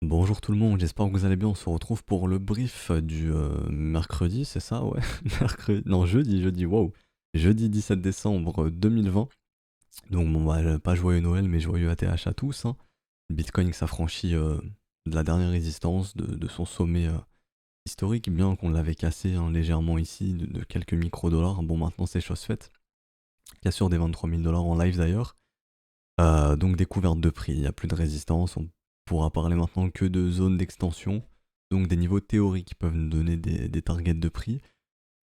Bonjour tout le monde, j'espère que vous allez bien. On se retrouve pour le brief du mercredi, c'est ça? Ouais, mercredi. Non, jeudi, wow. Jeudi 17 décembre 2020. Donc, bon, bah, pas joyeux Noël, mais joyeux ATH à tous, hein. Le Bitcoin qui s'affranchit de la dernière résistance, de son sommet historique, bien qu'on l'avait cassé hein, légèrement ici, de quelques micro-dollars. Bon, maintenant c'est chose faite. Cassure des 23 000 dollars en live d'ailleurs. Donc découverte de prix, il n'y a plus de résistance, on pourra parler maintenant que de zones d'extension, donc des niveaux théoriques qui peuvent nous donner des targets de prix.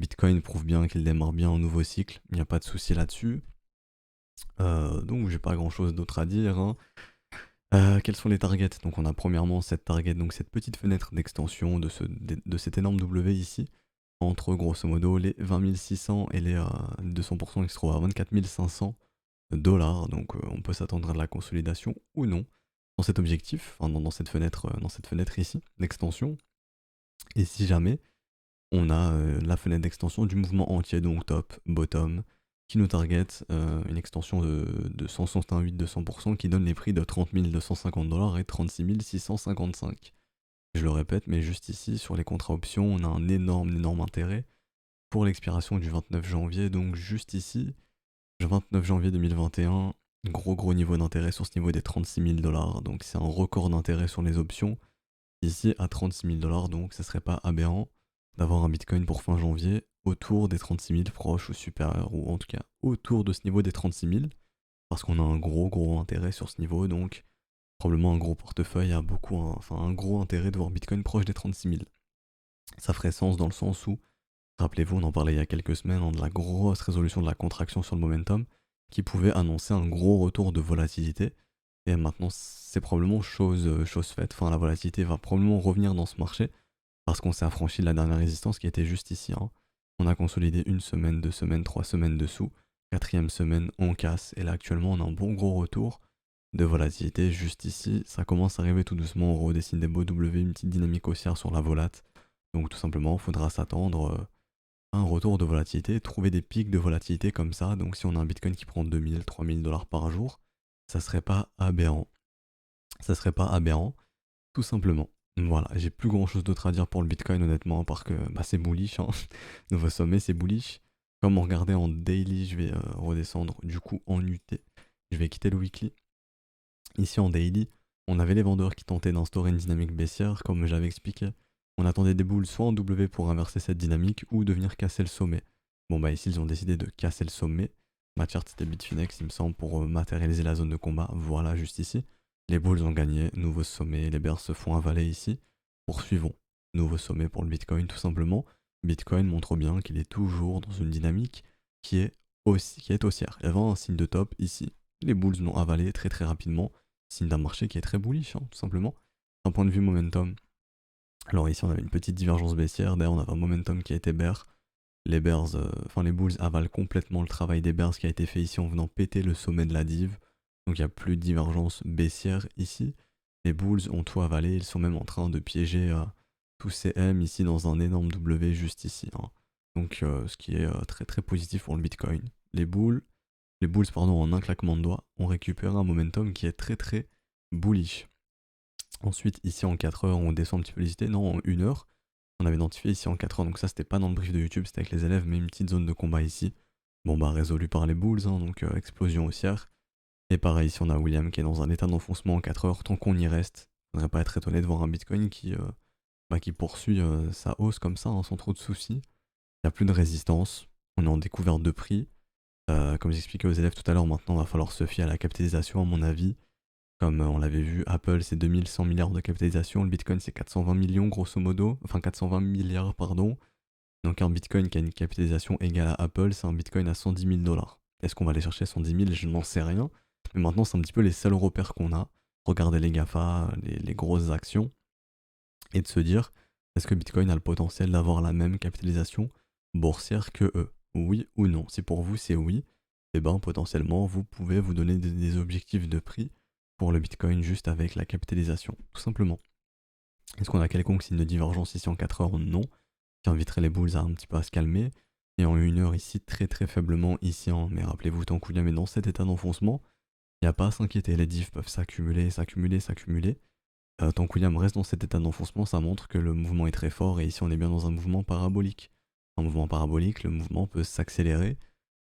Bitcoin prouve bien qu'il démarre bien un nouveau cycle, il n'y a pas de souci là-dessus. Donc j'ai pas grand chose d'autre à dire, hein. Quels sont les targets? Donc on a premièrement cette target, donc cette petite fenêtre d'extension de cet énorme W ici, entre grosso modo les 20 600 et les 200% qui se trouvent à 24 500 dollars, donc on peut s'attendre à de la consolidation ou non dans cet objectif, enfin dans cette fenêtre ici d'extension. Et si jamais on a la fenêtre d'extension du mouvement entier, donc top, bottom, qui nous target une extension de 168-200% qui donne les prix de 30 250 dollars et 36 655. Je le répète, mais juste ici sur les contrats options, on a un énorme intérêt pour l'expiration du 29 janvier, donc juste ici. 29 janvier 2021, gros niveau d'intérêt sur ce niveau des 36 000 dollars, donc c'est un record d'intérêt sur les options. Ici à 36 000 dollars, donc ça serait pas aberrant d'avoir un bitcoin pour fin janvier autour des 36 000, proche ou supérieur, ou en tout cas autour de ce niveau des 36 000, parce qu'on a un gros intérêt sur ce niveau, donc probablement un gros portefeuille a beaucoup, enfin un gros intérêt de voir bitcoin proche des 36 000. Ça ferait sens dans le sens où rappelez-vous, on en parlait il y a quelques semaines, hein, de la grosse résolution de la contraction sur le momentum qui pouvait annoncer un gros retour de volatilité. Et maintenant, c'est probablement chose faite. Enfin, la volatilité va probablement revenir dans ce marché parce qu'on s'est affranchi de la dernière résistance qui était juste ici, hein. On a consolidé une semaine, 2 semaines, 3 semaines dessous. Quatrième semaine, on casse. Et là, actuellement, on a un bon gros retour de volatilité juste ici. Ça commence à arriver tout doucement. On redessine des beaux W, une petite dynamique haussière sur la volate. Donc, tout simplement, il faudra s'attendre un retour de volatilité, trouver des pics de volatilité comme ça. Donc si on a un Bitcoin qui prend 2000, 3000 dollars par jour, ça serait pas aberrant. Ça serait pas aberrant, tout simplement. Voilà, j'ai plus grand chose d'autre à dire pour le Bitcoin honnêtement, parce que bah, c'est bullish, hein. Nouveau sommet, c'est bullish. Comme on regardait en daily, je vais redescendre du coup en UT. Je vais quitter le weekly. Ici en daily, on avait les vendeurs qui tentaient d'instaurer une dynamique baissière, comme j'avais expliqué. On attendait des boules soit en W pour inverser cette dynamique ou de venir casser le sommet. Bon bah ici ils ont décidé de casser le sommet. Ma chart c'était Bitfinex il me semble pour matérialiser la zone de combat. Voilà juste ici. Les bulls ont gagné, nouveau sommet, les bears se font avaler ici. Poursuivons. Nouveau sommet pour le Bitcoin tout simplement. Bitcoin montre bien qu'il est toujours dans une dynamique qui est haussière. Il y avait un signe de top ici. Les bulls l'ont avalé très rapidement. Signe d'un marché qui est très bullish, hein, tout simplement. D'un point de vue momentum, alors ici on avait une petite divergence baissière, d'ailleurs on avait un momentum qui a été bear. Les bears, enfin les bulls avalent complètement le travail des bears qui a été fait ici en venant péter le sommet de la div. Donc il n'y a plus de divergence baissière ici. Les bulls ont tout avalé, ils sont même en train de piéger tous ces M ici dans un énorme W juste ici, hein. Donc ce qui est très positif pour le Bitcoin. Les bulls pardon, en un claquement de doigts ont récupéré un momentum qui est très bullish. Ensuite, ici en 4 heures, on descend un petit peu les idées. Non, en 1 heure, on avait identifié ici en 4 heures. Donc ça, c'était pas dans le brief de YouTube, c'était avec les élèves, mais une petite zone de combat ici. Bon bah résolu par les bulls, hein, donc explosion haussière. Et pareil, ici on a William qui est dans un état d'enfoncement en 4 heures. Tant qu'on y reste, on ne pas être étonné de voir un Bitcoin qui poursuit sa hausse comme ça, hein, sans trop de soucis. Il n'y a plus de résistance. On est en découverte de prix. Comme j'expliquais aux élèves tout à l'heure, maintenant il va falloir se fier à la capitalisation à mon avis. Comme on l'avait vu, Apple c'est 2100 milliards de capitalisation, le Bitcoin c'est 420 millions grosso modo, enfin 420 milliards pardon. Donc un Bitcoin qui a une capitalisation égale à Apple, c'est un Bitcoin à 110 000 dollars. Est-ce qu'on va aller chercher 110 000? Je n'en sais rien. Mais maintenant c'est un petit peu les seuls repères qu'on a. Regardez les GAFA, les grosses actions, et de se dire, est-ce que Bitcoin a le potentiel d'avoir la même capitalisation boursière que eux? Oui ou non? Si pour vous c'est oui, et ben potentiellement vous pouvez vous donner des objectifs de prix pour le Bitcoin juste avec la capitalisation, tout simplement. Est-ce qu'on a quelconque signe de divergence ici en 4 heures? Non, qui inviterait les bulls à un petit peu à se calmer. Et en 1 heure ici, très faiblement ici, hein. Mais rappelez-vous, tant que William est dans cet état d'enfoncement, il n'y a pas à s'inquiéter, les diffs peuvent s'accumuler. Tant que William reste dans cet état d'enfoncement, ça montre que le mouvement est très fort et ici on est bien dans un mouvement parabolique. Un mouvement parabolique, le mouvement peut s'accélérer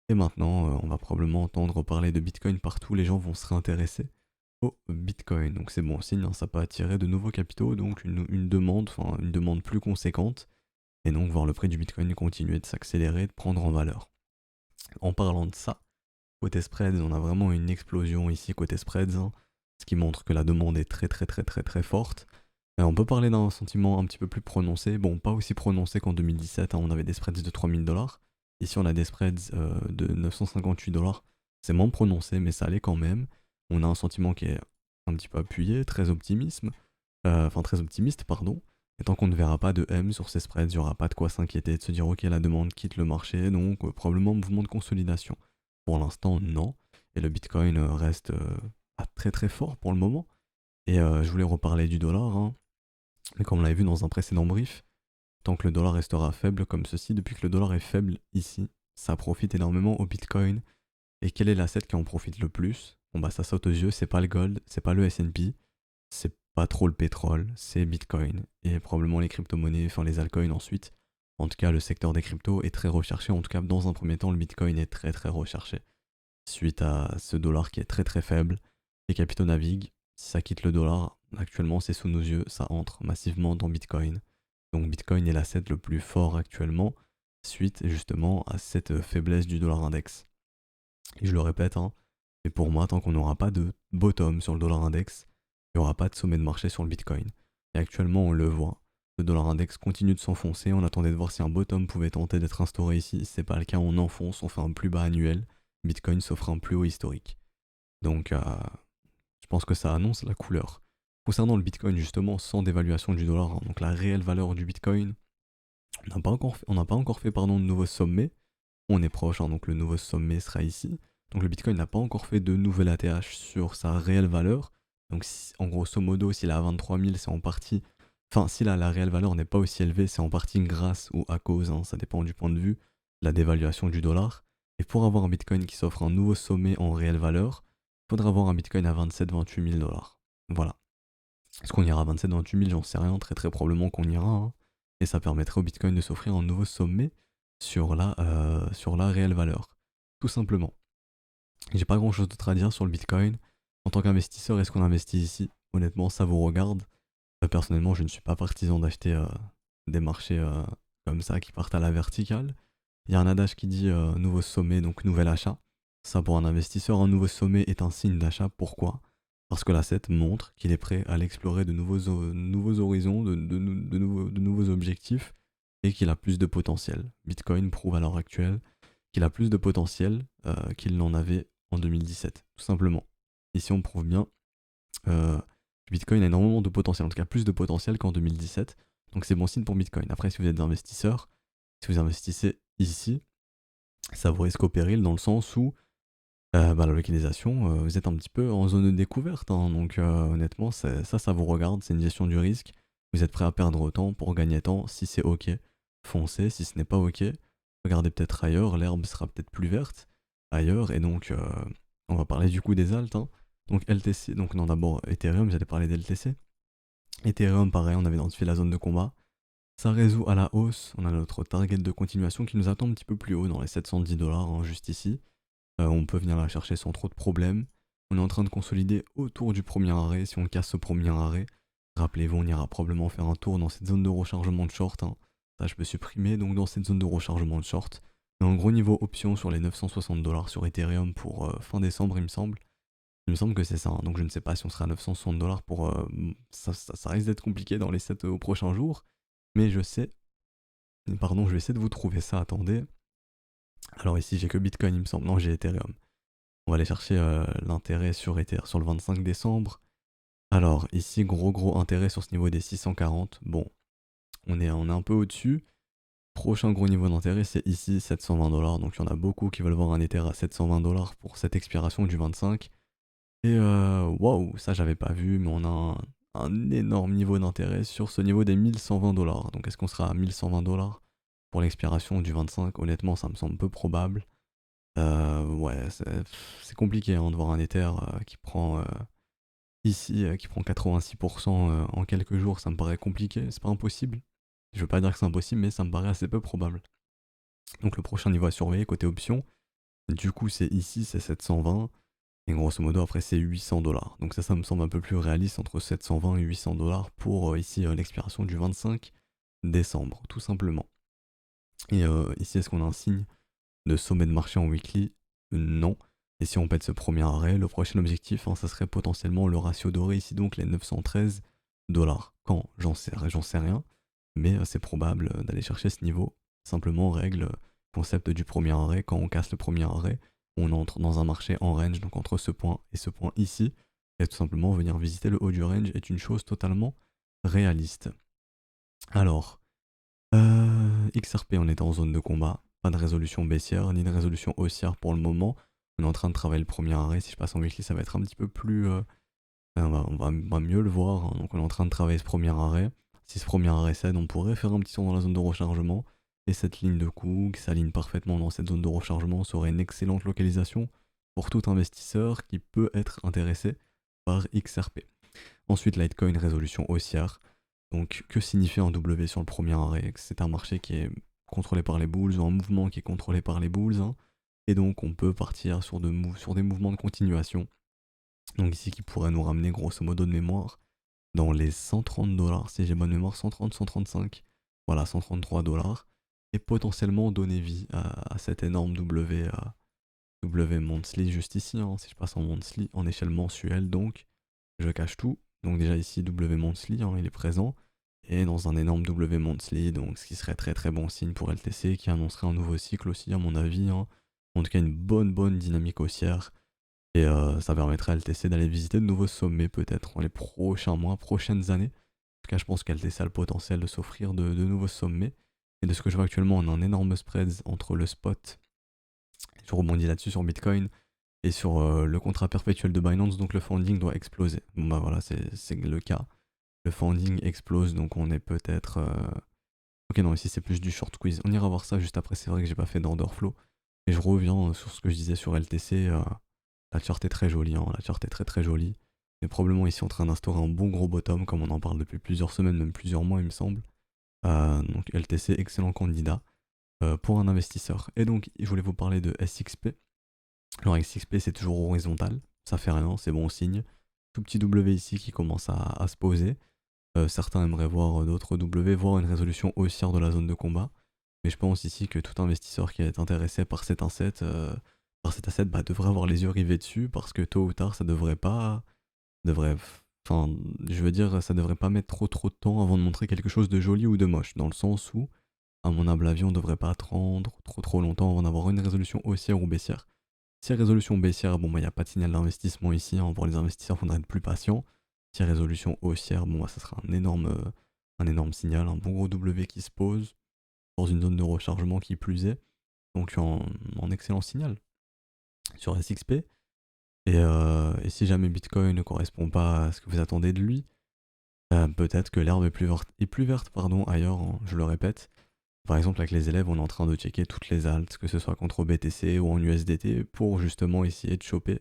et maintenant on va probablement entendre parler de Bitcoin partout, les gens vont se réintéresser au Bitcoin. Donc c'est bon signe, hein, ça peut attirer de nouveaux capitaux, donc une demande, enfin une demande plus conséquente et donc voir le prix du Bitcoin continuer de s'accélérer, de prendre en valeur. En parlant de ça, côté spreads, on a vraiment une explosion ici côté spreads, hein, ce qui montre que la demande est très forte. On peut parler d'un sentiment un petit peu plus prononcé, bon pas aussi prononcé qu'en 2017, hein, on avait des spreads de 3000 $. Ici on a des spreads de 958 $, c'est moins prononcé mais ça allait quand même. On a un sentiment qui est un petit peu appuyé, très optimiste pardon. Et tant qu'on ne verra pas de M sur ces spreads, il n'y aura pas de quoi s'inquiéter, de se dire ok la demande quitte le marché, donc probablement mouvement de consolidation. Pour l'instant non, et le Bitcoin reste pas très fort pour le moment. Et je voulais reparler du dollar, hein. Mais comme on l'avait vu dans un précédent brief, tant que le dollar restera faible comme ceci, depuis que le dollar est faible ici, ça profite énormément au Bitcoin. Et quel est l'asset qui en profite le plus? Bon bah ça saute aux yeux, c'est pas le gold, c'est pas le S&P, c'est pas trop le pétrole, c'est Bitcoin. Et probablement les crypto-monnaies, enfin les altcoins ensuite. En tout cas, le secteur des cryptos est très recherché. En tout cas, dans un premier temps, le Bitcoin est très recherché. Suite à ce dollar qui est très faible, les capitaux naviguent. Si ça quitte le dollar, actuellement c'est sous nos yeux, ça entre massivement dans Bitcoin. Donc Bitcoin est l'asset le plus fort actuellement, suite justement à cette faiblesse du dollar index. Et je le répète, hein, mais pour moi, tant qu'on n'aura pas de bottom sur le dollar index, il n'y aura pas de sommet de marché sur le Bitcoin. Et actuellement, on le voit. Le dollar index continue de s'enfoncer. On attendait de voir si un bottom pouvait tenter d'être instauré ici. Si c'est pas le cas, on enfonce, on fait un plus bas annuel. Bitcoin s'offre un plus haut historique. Donc, je pense que ça annonce la couleur. Concernant le Bitcoin, justement, sans dévaluation du dollar, hein, donc la réelle valeur du Bitcoin, on n'a pas encore fait pardon, de nouveau sommet. On est proche, hein, donc le nouveau sommet sera ici. Donc le Bitcoin n'a pas encore fait de nouvel ATH sur sa réelle valeur. Donc en grosso modo, s'il est à 23 000, c'est en partie... Enfin, si la réelle valeur n'est pas aussi élevée, c'est en partie grâce ou à cause, hein, ça dépend du point de vue, la dévaluation du dollar. Et pour avoir un Bitcoin qui s'offre un nouveau sommet en réelle valeur, il faudra avoir un Bitcoin à 27-28 000 $. Voilà. Est-ce qu'on ira à 27-28 000? J'en sais rien, très probablement qu'on ira, hein. Et ça permettrait au Bitcoin de s'offrir un nouveau sommet sur la réelle valeur. Tout simplement. J'ai pas grand chose d'autre à dire sur le Bitcoin. En tant qu'investisseur, est-ce qu'on investit ici? Honnêtement, ça vous regarde. Personnellement, je ne suis pas partisan d'acheter des marchés comme ça qui partent à la verticale. Il y a un adage qui dit nouveau sommet, donc nouvel achat. Ça, pour un investisseur, un nouveau sommet est un signe d'achat. Pourquoi? Parce que l'asset montre qu'il est prêt à l'explorer de nouveaux horizons, de nouveaux objectifs, et qu'il a plus de potentiel. Bitcoin prouve à l'heure actuelle qu'il a plus de potentiel qu'il n'en avait en 2017, tout simplement. Ici, on prouve bien que Bitcoin a énormément de potentiel, en tout cas plus de potentiel qu'en 2017. Donc c'est bon signe pour Bitcoin. Après, si vous êtes investisseur, si vous investissez ici, ça vous risque au péril dans le sens où la localisation, vous êtes un petit peu en zone de découverte, hein. Donc honnêtement, ça vous regarde, c'est une gestion du risque. Vous êtes prêt à perdre autant pour gagner tant. Si c'est ok, foncez. Si ce n'est pas ok, regardez peut-être ailleurs, l'herbe sera peut-être plus verte ailleurs. Et donc, on va parler du coup des alts, hein. Donc LTC, donc non d'abord Ethereum, j'allais parler d'LTC. Ethereum, pareil, on avait identifié la zone de combat. Ça résout à la hausse, on a notre target de continuation qui nous attend un petit peu plus haut dans les 710 $, hein, juste ici. On peut venir la chercher sans trop de problèmes. On est en train de consolider autour du premier arrêt. Si on casse ce premier arrêt, rappelez-vous, on ira probablement faire un tour dans cette zone de rechargement de short, hein. Ça, je peux supprimer, donc dans cette zone de rechargement de short. Et en gros niveau option sur les 960 $ sur Ethereum pour fin décembre, il me semble. Il me semble que c'est ça, hein. Donc je ne sais pas si on sera à 960 $ pour... ça risque d'être compliqué dans les 7 prochains jours. Mais je sais... Pardon, je vais essayer de vous trouver ça, attendez. Alors ici, j'ai que Bitcoin, il me semble. Non, j'ai Ethereum. On va aller chercher l'intérêt sur Ether sur le 25 décembre. Alors ici, gros intérêt sur ce niveau des 640. Bon, on est un peu au-dessus. Prochain gros niveau d'intérêt, c'est ici, 720 $. Donc il y en a beaucoup qui veulent voir un Ether à 720 $ pour cette expiration du 25. Et waouh, ça j'avais pas vu, mais on a un énorme niveau d'intérêt sur ce niveau des 1120 $. Donc est-ce qu'on sera à 1120 $ pour l'expiration du 25? Honnêtement, ça me semble peu probable. Ouais, c'est compliqué, hein, de voir un Ether qui prend Ici, qui prend 86% en quelques jours, ça me paraît compliqué, c'est pas impossible. Je veux pas dire que c'est impossible, mais ça me paraît assez peu probable. Donc le prochain niveau à surveiller côté option, du coup c'est ici, c'est 720. Et grosso modo après c'est 800 $. Donc ça me semble un peu plus réaliste entre 720 et 800 $ pour ici l'expiration du 25 décembre, tout simplement. Et ici est-ce qu'on a un signe de sommet de marché en weekly? Non. Et si on pète ce premier arrêt, le prochain objectif, ça serait potentiellement le ratio doré ici, donc les 913 $. Quand? J'en sais rien, mais c'est probable d'aller chercher ce niveau. Simplement, règle, concept du premier arrêt, quand on casse le premier arrêt, on entre dans un marché en range, donc entre ce point et ce point ici, et tout simplement venir visiter le haut du range est une chose totalement réaliste. Alors, XRP, on est en zone de combat, pas de résolution baissière ni de résolution haussière pour le moment. On est en train de travailler le premier arrêt. Si je passe en weekly, ça va être un petit peu plus. On va mieux le voir, hein. Donc on est en train de travailler ce premier arrêt. Si ce premier arrêt cède, on pourrait faire un petit tour dans la zone de rechargement. Et cette ligne de coup qui s'aligne parfaitement dans cette zone de rechargement serait une excellente localisation pour tout investisseur qui peut être intéressé par XRP. Ensuite, Litecoin, résolution haussière. Donc, que signifie un W sur le premier arrêt? C'est un marché qui est contrôlé par les bulls, ou un mouvement qui est contrôlé par les bulls, hein. Et donc, on peut partir sur des mouvements de continuation. Donc, ici, qui pourrait nous ramener, grosso modo de mémoire, dans les 130 $, si j'ai bonne mémoire, 130, 135, voilà, 133 $. Et potentiellement donner vie à cet énorme W monthly juste ici, hein. Si je passe en monthly, en échelle mensuelle, donc, je cache tout. Donc déjà ici W monthly, hein, il est présent, et dans un énorme W monthly, donc ce qui serait très très bon signe pour LTC, qui annoncerait un nouveau cycle aussi à mon avis, hein. En tout cas une bonne dynamique haussière, et ça permettrait à LTC d'aller visiter de nouveaux sommets peut-être dans les prochains mois, prochaines années. En tout cas je pense qu'LTC a le potentiel de s'offrir de nouveaux sommets, et de ce que je vois actuellement on a un énorme spread entre le spot, je rebondis là-dessus sur Bitcoin, et sur le contrat perpétuel de Binance, donc le funding doit exploser. Bon bah voilà, c'est le cas. Le funding explose, donc on est peut-être... Ok non, ici c'est plus du short quiz. On ira voir ça juste après, c'est vrai que j'ai pas fait d'order flow. Et je reviens sur ce que je disais sur LTC. La chart est très jolie, hein, la chart est très très jolie. On est probablement ici en train d'instaurer un bon gros bottom, comme on en parle depuis plusieurs semaines, même plusieurs mois il me semble. Donc LTC, excellent candidat pour un investisseur. Et donc je voulais vous parler de SXP. Alors SXP c'est toujours horizontal, ça fait rien, c'est bon signe. Tout petit W ici qui commence à se poser. Certains aimeraient voir d'autres W, voir une résolution haussière de la zone de combat. Mais je pense ici que tout investisseur qui est intéressé par cet asset, devrait avoir les yeux rivés dessus parce que tôt ou tard ça devrait pas... Enfin, je veux dire, ça devrait pas mettre trop de temps avant de montrer quelque chose de joli ou de moche. Dans le sens où, à mon humble avis, on devrait pas attendre trop longtemps avant d'avoir une résolution haussière ou baissière. Si résolution baissière, bon bah y a pas de signal d'investissement ici, hein. Pour les investisseurs, il faudrait être plus patient. Si résolution haussière, bon bah ça sera un énorme signal, un bon gros W qui se pose dans une zone de rechargement qui plus est. Donc en excellent signal sur SXP. Et si jamais Bitcoin ne correspond pas à ce que vous attendez de lui, peut-être que l'herbe est plus verte ailleurs, hein, je le répète. Par exemple, avec les élèves, on est en train de checker toutes les alts, que ce soit contre BTC ou en USDT, pour justement essayer de choper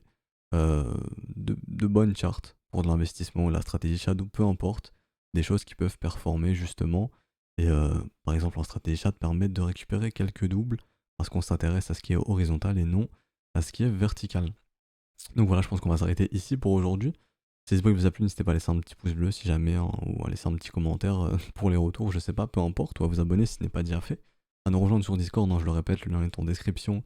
de bonnes charts pour de l'investissement ou la stratégie shadow, peu importe, des choses qui peuvent performer justement. Et par exemple, en stratégie shadow, permettre de récupérer quelques doubles parce qu'on s'intéresse à ce qui est horizontal et non à ce qui est vertical. Donc voilà, je pense qu'on va s'arrêter ici pour aujourd'hui. Si ce bruit vous a plu, n'hésitez pas à laisser un petit pouce bleu si jamais, hein, ou à laisser un petit commentaire pour les retours, je sais pas, peu importe, ou à vous abonner si ce n'est pas déjà fait. À nous rejoindre sur Discord, hein, je le répète, le lien est en description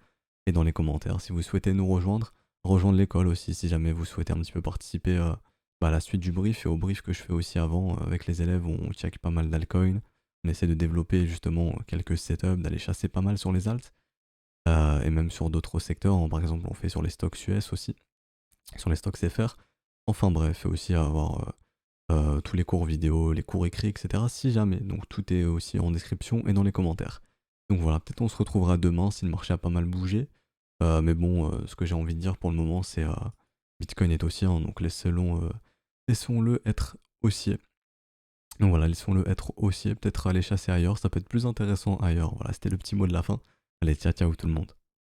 et dans les commentaires. Si vous souhaitez nous rejoindre, rejoindre l'école aussi, si jamais vous souhaitez un petit peu participer à la suite du brief et au brief que je fais aussi avant avec les élèves, où on check pas mal d'altcoins. On essaie de développer justement quelques setups, d'aller chasser pas mal sur les alts, et même sur d'autres secteurs, hein. Par exemple, on fait sur les stocks US aussi, sur les stocks FR. Enfin bref, et aussi avoir tous les cours vidéo, les cours écrits, etc. si jamais. Donc tout est aussi en description et dans les commentaires. Donc voilà, peut-être on se retrouvera demain si le marché a pas mal bougé. Mais bon, ce que j'ai envie de dire pour le moment, c'est Bitcoin est haussier, hein, donc laissons-le être haussier. Donc voilà, laissons-le être haussier, peut-être aller chasser ailleurs, ça peut être plus intéressant ailleurs. Voilà, c'était le petit mot de la fin. Allez, ciao ciao tout le monde.